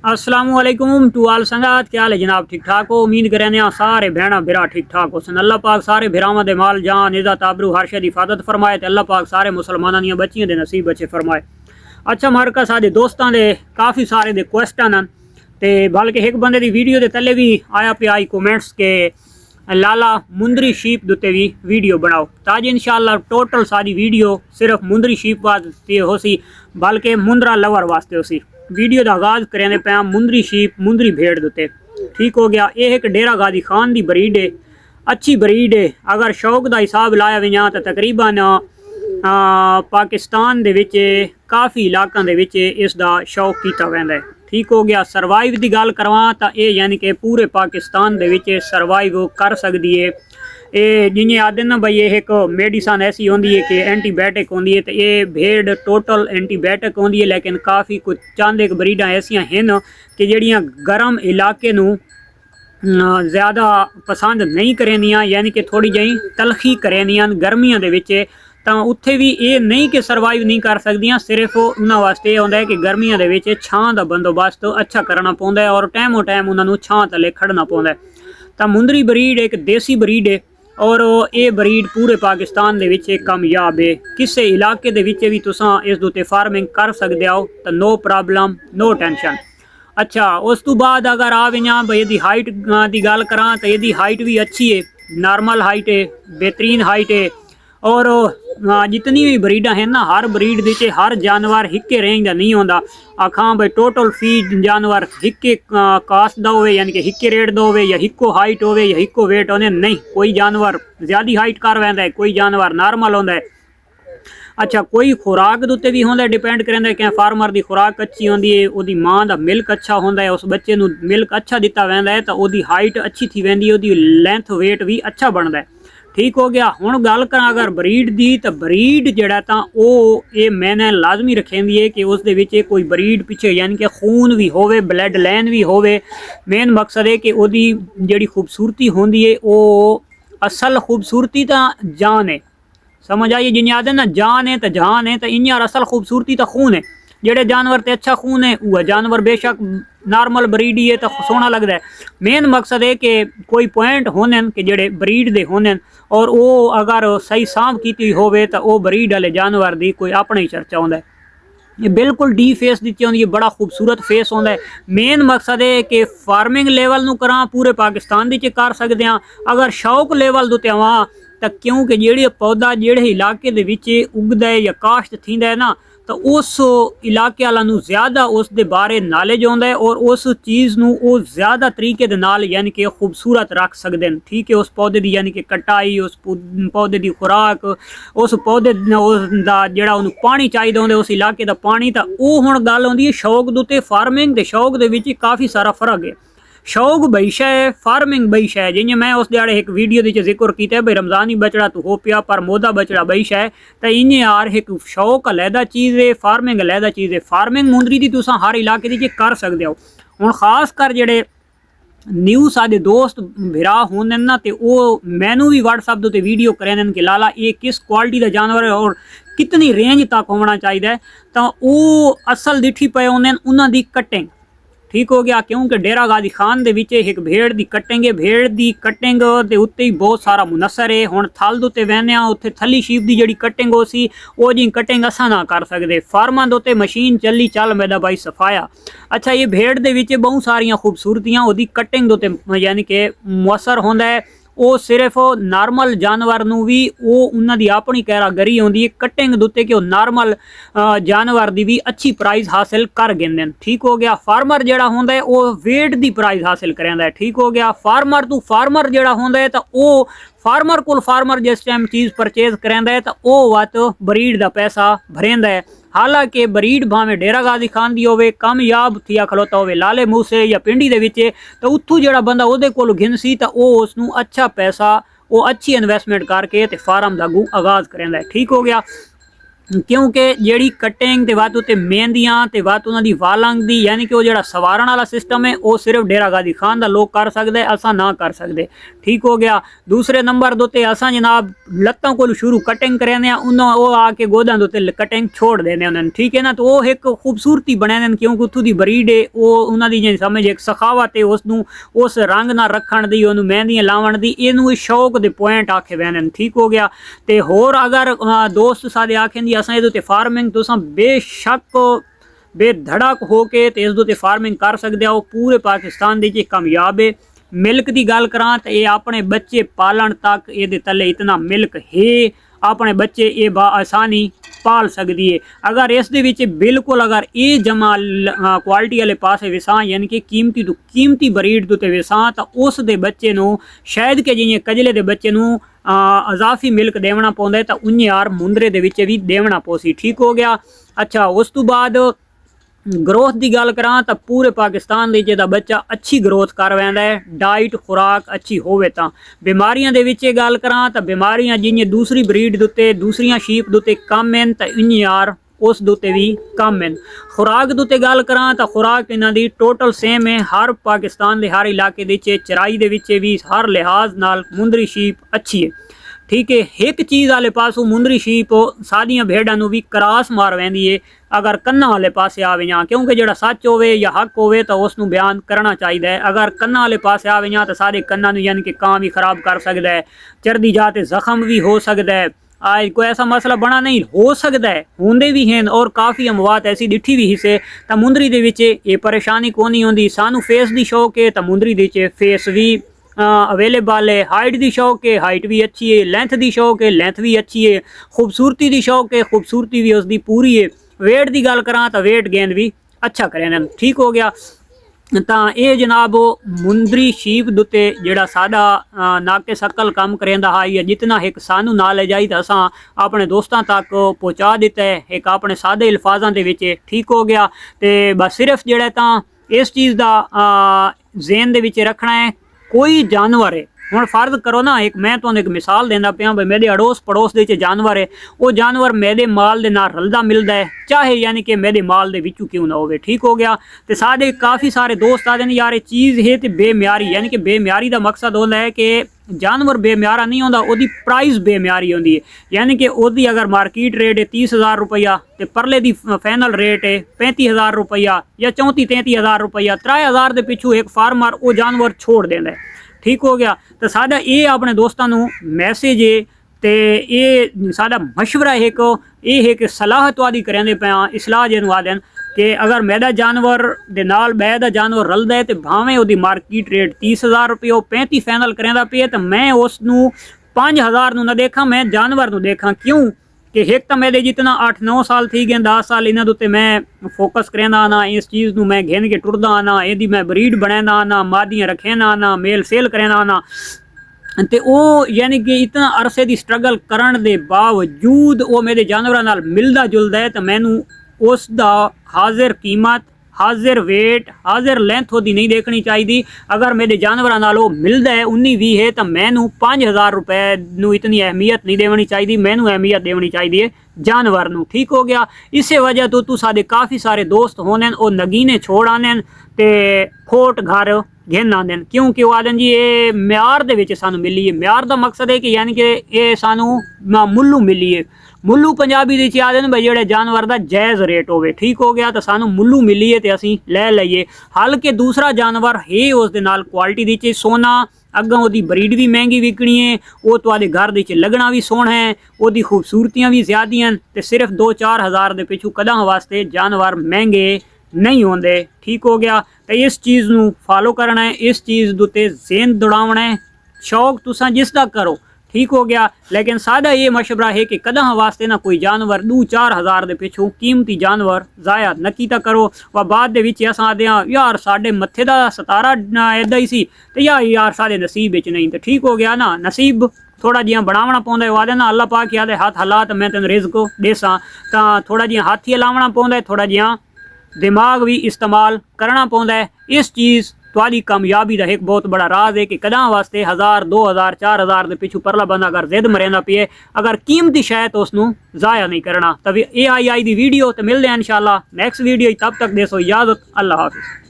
अस्सलामुअलैकुम टू आल संगात, क्या हाल है जनाब? ठीक ठाक हो? उम्मीद करें सारे भैन भरा ठीक ठाक हो सन। अल्लाह पाक सारे भरावां दे माल जान इज़्ज़त आबरू हर शे दी हिफाजत फरमाए ते अल्लाह पाक सारे मुसलमानां दियां बच्चियां दे नसीब अच्छे फरमाए। अच्छा मरका साडे दोस्तां दे काफ़ी सारे दे क्वेश्चन न ते बल्कि एक बंदे दी वीडियो दे थल्ले भी आया पे आई कमेंट्स के लाला मुंदरी शीप दुते भी वीडियो बनाओ ताज इंशाअल्लाह टोटल सारी वीडियो सिर्फ मुंदरी शीप वास्ते होसी बल्कि मुंदरा लवर वास्ते होसी। वीडियो का आगाज़ करें पे मुंदरी शीप मुंदरी भेड़ दुते ठीक हो गया। ये एक डेरा गाजी खान की ब्रीड है, अच्छी ब्रीड है। अगर शौक का हिसाब लाया वजां तो तकरीबन पाकिस्तान दे विच काफ़ी इलाकों दे विच इसका शौक किया वैंदा है ठीक हो गया। सरवाइव की गल करवां तो ये यानी कि पूरे पाकिस्तान दे विच सरवाइव कर सकती है। ये जिन्हें आदि ना भाई ये एक मेडिसन ऐसी होंगी है कि एंटीबायोटिक होंगी है तो ये भेड़ टोटल एंटीबायोटिक होंगी है, लेकिन काफ़ी कुछ चंद एक ब्रीडां ऐसियां हैं कि जड़ियाँ गर्म इलाके नूं ज़्यादा पसंद नहीं करेंदियां, यानी कि थोड़ी जी तलखी करेंदियां गर्मियों के विच तो उत्थे भी ये नहीं कि सरवाइव नहीं कर सकदियां। सिर्फ उन्होंने वास्ते होंदा है कि गर्मियों के विच छां दा बंदोबस्त अच्छा करना पौंदा है और टाइमों टाइम उन्होंने छां थले खड़ना पौंदा है। तो मुंदरी ब्रीड एक देसी ब्रीड है और ये ब्रीड पूरे पाकिस्तान दे विच कामयाब है। किसी इलाके दे विच भी तुसां इस दुते फार्मिंग कर सकते हो तो नो प्रॉब्लम नो टेंशन। अच्छा उस तो बाद अगर आ वजां भाई यदी हाइट की गल करा तो यदी हाइट भी अच्छी है, नॉर्मल हाइट है, बेहतरीन हाइट है। और जितनी भी ब्रीडां हैं ना हर ब्रीड दे हर जानवर हिक्के रेंज का नहीं होंदा। आखां भाई टोटल फीड जानवर हिक्के कास्ट दा होवे यानी कि हिक्के रेट दा होवे या हिक्को हाइट होवे या हिक्को वेट होने नहीं। कोई जानवर ज़्यादा हाइट कर वैंदा है, कोई जानवर नॉर्मल होंदा है। अच्छा कोई खुराक दे उत्ते भी होंदा है, डिपेंड करेंदा है कि फार्मर की खुराक अच्छी होंदी है, उहदी मां दा मिल्क अच्छा होंदा है, उस बच्चे नूं मिल्क अच्छा दिता वैंदा है तो उहदी हाइट अच्छी थी वैंदी है, उहदी लेंथ वेट भी अच्छा बनदा है ठीक हो गया। हुण गल करा अगर ब्रीड की तो ब्रीड जड़ा तो ये मैंने लाजमी रखेंदी है कि उस दे विच कोई ब्रीड पिछे यानी कि खून भी होवे, ब्लड लाइन भी होवे। मेन मकसद है कि उहदी जिहड़ी खूबसूरती होंदी है वो असल खूबसूरती तो जान है, समझ आइए जिन्हें आदे ना जान है तो जहान है, तो इन्हें असल खूबसूरती तो खून है। जेड़े जानवर ते अच्छा खून है वह जानवर बेशक नॉर्मल ब्रीड ही है तो सोहना लगता है। मेन मकसद है कि कोई पॉइंट होने कि जेड़े ब्रीड दे होने और वो अगर सही सांभ की होवे तो वो ब्रीड वाले जानवर की कोई अपना ही चर्चा होंदा है। ये बिल्कुल डी फेस दी होंदी है, बड़ा खूबसूरत फेस होंदा है। मेन मकसद है कि फार्मिंग लेवल नूं करा पूरे पाकिस्तान दी कर सकते हैं। अगर शौक लेवल दे आवां तो क्योंकि जेड़े पौधा जेड़े इलाके दे विच उगदा है या काश्त थींदा है ना तो उस इलाके वाला नूं ज़्यादा उस दे बारे नॉलेज होंदा है और उस चीज़ नूं वो ज़्यादा तरीके दे नाल यानी कि खूबसूरत रख सकते हैं ठीक है। उस पौधे की यानी कि कटाई, उस पौधे की खुराक, उस पौधे दा जेड़ा उन्हें पानी चाहिए होंदा उस इलाके का पानी, तो वो हुण गल होंदी है शौक दे उत्ते। फार्मिंग ते शौक दे विच काफ़ी सारा फर्क है। शौक बई शै है, फार्मिंग बई शै है। जियां मैं उस दिहाड़े एक वीडियो के जिक्र किया भाई रमज़ानी बचड़ा तो हो पिया पर मोदा बचड़ा बई शै है, तो इन्हें यार एक शौक अलहदा चीज़ है, फार्मिंग अलहदा चीज़ है। फार्मिंग मुंदरी की तुसां हर इलाके की कर सकते हो। हुण खास कर जेड़े न्यू साडे दोस्त भिरा होंदे ना तो वो मैनू भी व्हाट्सएप ते वीडियो करें कि लाला ये किस क्वालिटी का जानवर है और कितनी रेंज तक होना चाहिए, तो वो असल दिठी पे होंदे उन्हां दी कटिंग ठीक हो गया। क्योंकि डेरा गाजी खान दे विच एक भेड़ की कटिंग है, भेड़ की कटिंग के उत्ते ही बहुत सारा मुनसर है। हुण थल दे वहने उत्थे थली शीप की जिहड़ी कटिंग हो सी वो जी कटिंग असां ना कर सकते। फार्मां दे उत्ते मशीन चली चल मेरा भाई सफाया। अच्छा ये भेड़ दे विच बहुत सारियां खूबसूरतियां उहदी कटिंग दे उत्ते यानी कि मुअसर होंदा है। वो सिर्फ नॉर्मल जानवर नूं भी वो उन्हां दी अपनी कैरागरी होंदी है कटिंग दे उत्ते कि वो नॉर्मल जानवर की भी अच्छी प्राइस हासिल कर गेंदे ठीक हो गया। फार्मर जिहड़ा होंदा है वो वेट की प्राइस हासिल करेंदा है ठीक हो गया। फार्मर तो फार्मर जिहड़ा होंदा है तो वो फार्मर को फार्मर जिस टाइम चीज़ परचेज करेंदा है तो वो वत ब्रीड का पैसा भरेंदा है। हालांकि ब्रीड भावें डेरा गाजी खान की होवे कामयाब थिया खलोता होवे लाले मूसे या पिंडी दे विच तो उत्थों जिहड़ा बंदा उहदे कोल घिनसी तो वो उसनूं अच्छा पैसा वो अच्छी इन्वेस्टमेंट करके ते फार्म दा अगू आगाज़ करेंदा है ठीक हो गया। क्योंकि ਜਿਹੜੀ ਕਟਿੰਗ ਤੇ ਵੱਧ ਉਤੇ ਮਹਿੰਦੀਆਂ ਤੇ ਵੱਧ ਉਹਨਾਂ ਦੀ ਵਾਲੰਗ ਦੀ ਯਾਨੀ ਕਿ ਉਹ ਜਿਹੜਾ ਸਵਾਰਨ ਵਾਲਾ ਸਿਸਟਮ ਹੈ ਉਹ ਸਿਰਫ ਡੇਰਾ ਗਾਜ਼ੀ ਖਾਨ ਦਾ ਲੋਕ ਕਰ ਸਕਦੇ ਅਸਾਂ ਨਾ ਕਰ ਸਕਦੇ ਠੀਕ ਹੋ ਗਿਆ। ਦੂਸਰੇ ਨੰਬਰ ਦੇ ਉੱਤੇ ਅਸਾਂ ਜਨਾਬ ਲੱਤਾਂ ਕੋਲ ਸ਼ੁਰੂ ਕਟਿੰਗ ਕਰਾਂਦੇ ਆ ਉਹਨਾਂ ਉਹ ਆ ਕੇ ਗੋਦਾਂ ਦੇ ਉੱਤੇ ਕਟਿੰਗ ਛੋੜ ਦਿੰਦੇ ਉਹਨਾਂ ਨੂੰ ਠੀਕ ਹੈ ਨਾ। ਤਾਂ ਉਹ ਇੱਕ ਖੂਬਸੂਰਤੀ ਬਣਾਉਂਦੇ ਨੇ ਕਿਉਂਕਿ ਉੱਥੋਂ ਦੀ ਬਰੀਡ ਹੈ ਉਹ ਉਹਨਾਂ ਦੀ ਜਿਹੜੀ ਸਮਝ ਇੱਕ ਸਖਾਵਤ ਹੈ ਉਸ ਨੂੰ ਉਸ ਰੰਗ ਨਾਲ ਰੱਖਣ ਦੀ ਉਹਨੂੰ ਮਹਿੰਦੀਆਂ ਲਾਵਣ ਦੀ ਇਹਨੂੰ ਸ਼ੌਕ ਦੇ ਪੁਆਇੰਟ ਆਖੇ ਵੈਨ ਨੇ ਠੀਕ ਹੋ ਗਿਆ। ਤੇ ਹੋਰ ਅਗਰ ਦੋਸਤ ਸਾਡੇ ਆਖਣ ਦੀ ਅਸਾਂ ਇਹਦੇ फार्मिंग तुसां बेशक बेधड़क होके ते इस दे फार्मिंग कर सकते हो पूरे पाकिस्तान दे कामयाब है। मिल्क की गल करा तो ये अपने बच्चे पालन तक ये तले इतना मिल्क है अपने बच्चे ये आसानी पाल सकती है। अगर इस दे विच बिल्कुल अगर ये जमा क्वालिटी वाले पासे विसां यानी कि कीमती तो कीमती बरीड तो विसां तो उस दे बच्चे नूं शायद कि जिवें कजले दे बच्चे नूं अजाफी मिल्क देवना पौंदा है तो उन्हें यार मुंदरे दे विच भी देवना पोसी ठीक हो गया। अच्छा उस तो बाद ग्रोथ की गल करा तो पूरे पाकिस्तान दे जिहदा बच्चा अच्छी ग्रोथ कर वैंदा है डाइट खुराक अच्छी होवे तां। बीमारियां दे विच गल करा तो बीमारियां जिवें दूसरी ब्रीड दे उत्ते दूसरियां शीप दे उत्ते कम हैं तो इन्हें यार उस दुते भी कम हैं। खुराक दुते गल करा तो खुराक इन्हां दी टोटल सेम है हर पाकिस्तान के हर इलाके दे चराई दे विच भी हर लिहाज नाल मुंदरी शीप अच्छी है ठीक है। एक चीज़ वाले पासों मुंदरी शीप सारियां भेड़ां नूं भी क्रास मार वैंदी है अगर कन्ना वाले पासे आवे जां क्योंकि जिहड़ा सच होवे या हक होवे तो उसनूं बयान करना चाहिए है। अगर कन्ना वाले पासे आवे जां तो सारे कन्ना नूं यानी कि कां भी खराब कर सकता है चढ़दी जा ते जख्म भी हो सकता है। आज कोई ऐसा मसला बना नहीं हो सकता है होंदे भी हैं और काफ़ी अमवात ऐसी डिठी भी हिस्से तो मुंदरी दे विच ये परेशानी कोई नहीं होंदी। सानू फेस की शौक है तो मुंदरी दे विच फेस भी अवेलेबल है। हाइट की शौक है हाइट भी अच्छी है। लेंथ की शौक है लेंथ भी अच्छी है। खूबसूरती की शौक है खूबसूरती भी उसकी पूरी है। वेट की गल करा तो वेट गेन भी अच्छा करें ठीक हो गया। तो ये जनाब मुंदरी शीप दुते जिहड़ा साडा नाके सकल काम करेंदा है या जितना एक सानू नॉलेज आई तो असां अपने दोस्तों तक पहुँचा दिता है एक अपने सादे अल्फाजां दे विच ठीक हो गया। तो बस सिर्फ जिहड़ा तां इस चीज़ का ज़हन दे विच रखना है कोई जानवर है हुण फर्ज करो ना एक मैं तुहानूं एक मिसाल देंदा पिया भाई मेरे अड़ोस पड़ोस दे जानवर है वो जानवर मेरे माल दे नाल रलदा मिलदा है चाहे यानी कि मेरे माल दे विचों क्यों ना होवे ठीक हो गया। तो साडे काफ़ी सारे दोस्त आते हैं यार ये चीज़ है तो बेमियारी यानी कि बेमियारी का मकसद होता है कि जानवर बेमियारा नहीं होंदा ओदी प्राइस बेमियारी होंदी है यानी कि ओदी अगर मार्केट रेट है 30,000 रुपया तो परले दी फाइनल रेट है 35,000 रुपया या 34-33,000 रुपया 3,000 के पिछू एक फार्मर वो जानवर छोड़ देंदा है ठीक हो गया। तो साडा ये अपने दोस्तों मैसेज है तो ये साडा मशवरा एक ये है कि सलाह तुहाडी करेंदे पिया इसलाह जिहनूं आखदे कि अगर मेरा जानवर दे नाल बै दा जानवर रलदा है तो भावें उहदी मार्केट रेट 30,000 रुपये 35 फाइनल करेंदा पिया तो मैं उसनूं 5,000 नूं ना देखा मैं जानवर नूं देखा क्यों कि एक तो मेरे जितना 8-9 साल थी गए 10 साल इन्हां दे उत्ते मैं फोकस करेंदा आना इस चीज़ नूं मैं घेन के टुरदा आना इहदी मैं ब्रीड बनांदा आना मादियां रखेंदा आना मेल सेल करेंदा आना तो वो यानी कि इतना अरसे की स्ट्रगल करन दे बावजूद वो मेरे जानवरां नाल मिलदा जुलदा है तो मैनू उसका हाजिर कीमत हाजिर वेट हाजिर लेंथ होती नहीं देखनी चाहिए। अगर मेरे जानवरां नाल वो मिलता है 19-20 है तो मैनू 5,000 रुपए नू इतनी अहमियत नहीं देनी चाहिए मैनू अहमियत देनी चाहिए जानवर नू ठीक हो गया। इस वजह तो साडे काफ़ी सारे दोस्त होने वो नगीने छोड़ आने ते खोट घर घेन आते हैं क्योंकि वो आदन जी ये म्यार दे विच सानू मिली है। म्यार का मकसद है कि यानी कि ये सानू मुल्लू मिली है मुल्लू पंजाबी दे आदे भाई जो जानवर का जायज़ रेट होवे ठीक हो गया तो सानू मुल्लू मिली है तो असीं लै लईए। हल के दूसरा जानवर है उस दे नाल क्वालिटी दी सोना अगों वो ब्रीड भी महंगी विकनी है वो तुहाडे घर दे लगना भी सोहना है वो खूबसूरतियाँ भी ज़्यादा हैं तो सिर्फ 2-4 हज़ार के पिछू कदम वास्ते जानवर महंगे नहीं होंदे ठीक हो गया। तो इस चीज़ नूं फॉलो करना है इस चीज़ दे उत्ते ज़हन दौड़ावना है शौक तुसां जिसका करो ठीक हो गया। लेकिन सादा ये मशवरा है कि कदम वास्ते ना कोई जानवर 2-4 हज़ार के पिछू कीमती जानवर ज़ाया न कीता करो व बाद दे विच असां आखदे हां यार साडे मत्थे दा सतारा इदा ही सी ते यार साडे नसीब विच नहीं तो ठीक हो गया ना नसीब थोड़ा जिहा बनावना पौंदा है वादे ना अल्लाह पाक आदे हाथ हालात मैं तेन रिज़्क देसां तां थोड़ा जिहा हाथ ही लावना पौंदा है थोड़ा जिहा दिमाग भी इस्तेमाल करना पौंदा है। इस चीज़ ਤੁਹਾਡੀ ਕਾਮਯਾਬੀ ਦਾ ਇੱਕ ਬਹੁਤ ਬੜਾ ਰਾਜ਼ ਹੈ कि कदा वास्ते 1000 2000 4000 ਦੇ ਪਿੱਛੋਂ ਪਰਲਾ ਬੰਦਾ ਅਗਰ ਜ਼ਿੱਦ ਮਰੇਂਦਾ ਪਏ ਅਗਰ ਕੀਮਤੀ ਸ਼ੈ ਤਾਂ ਉਸਨੂੰ ਜ਼ਾਇਆ ਨਹੀਂ ਕਰਨਾ। ਤਵੇ ਇਹ ਆਈ ਦੀ ਵੀਡੀਓ ਤੇ ਮਿਲਦੇ हैं इंशाल्लाह नेक्स्ट वीडियो। तब तक देसो इजाजत। अल्लाह हाफिज़।